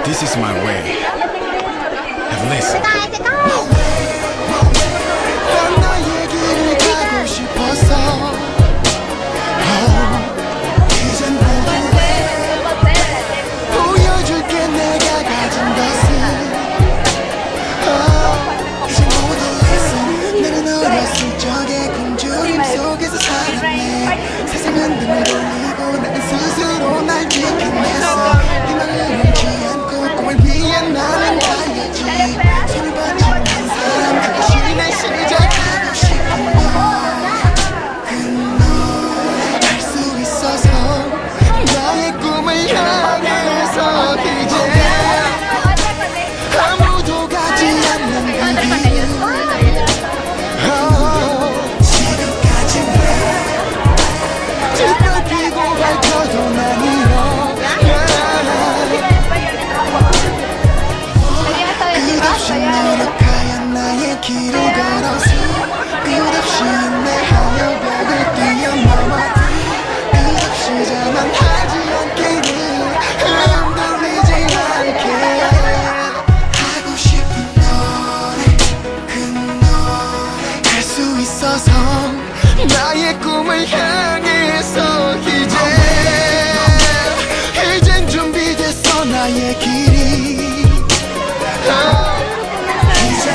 This is my way. Have listened. 난 너의 길을 가고 싶어서 이젠 모두 보여줄게 내가 가진 것을 이제 모두 listen. 나는 어렸을 적에 굶주림 속에서 살았네. 세상은 등을 돌리고 나는 스스로 날 지켜냈어. 희망을 잃지 않고 꿈을 위해 나는 달렸지. 손을 받친 한 사람 그것이 내 시작하고 싶은 그 알 수 있어서 나의 꿈을 향해서 이제 아무도 가지 않는 그 길. 지금까지 왜 짓밟히고 밟혀도 난 일어나. 끝없이 노력하여 나의 길을 걸어서 끝없이 인내하여 벽을 뛰어넘어 끝없이 자만하지 않기를 흔들리지 않게 하고 싶은 노래 그 노래 할 수 있어서 나의 꿈을 향해서 이젠 준비됐어 나의 길이. 이젠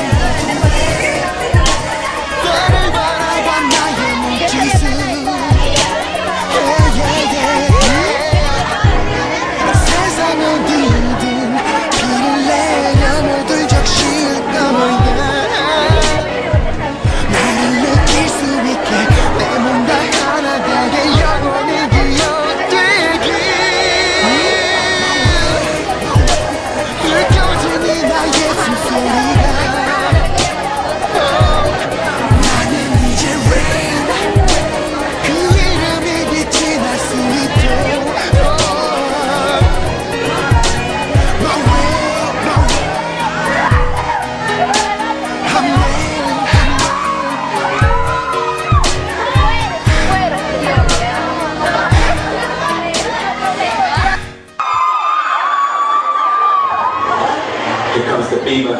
나를 바라봐 나의 몸짓을 세상 어디든 길을 내려 모두 적실 거야. 나를 느낄 수 있게 내 몸 다 하나 되게 영원히 기억되길 느껴지니 나의 숨소리가. 나는 이제 rain 그 이름이 빛이 날 수 있도록 My way, my way I'm waiting. Here comes the fever.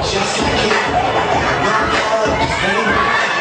Just like you, my love is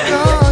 있고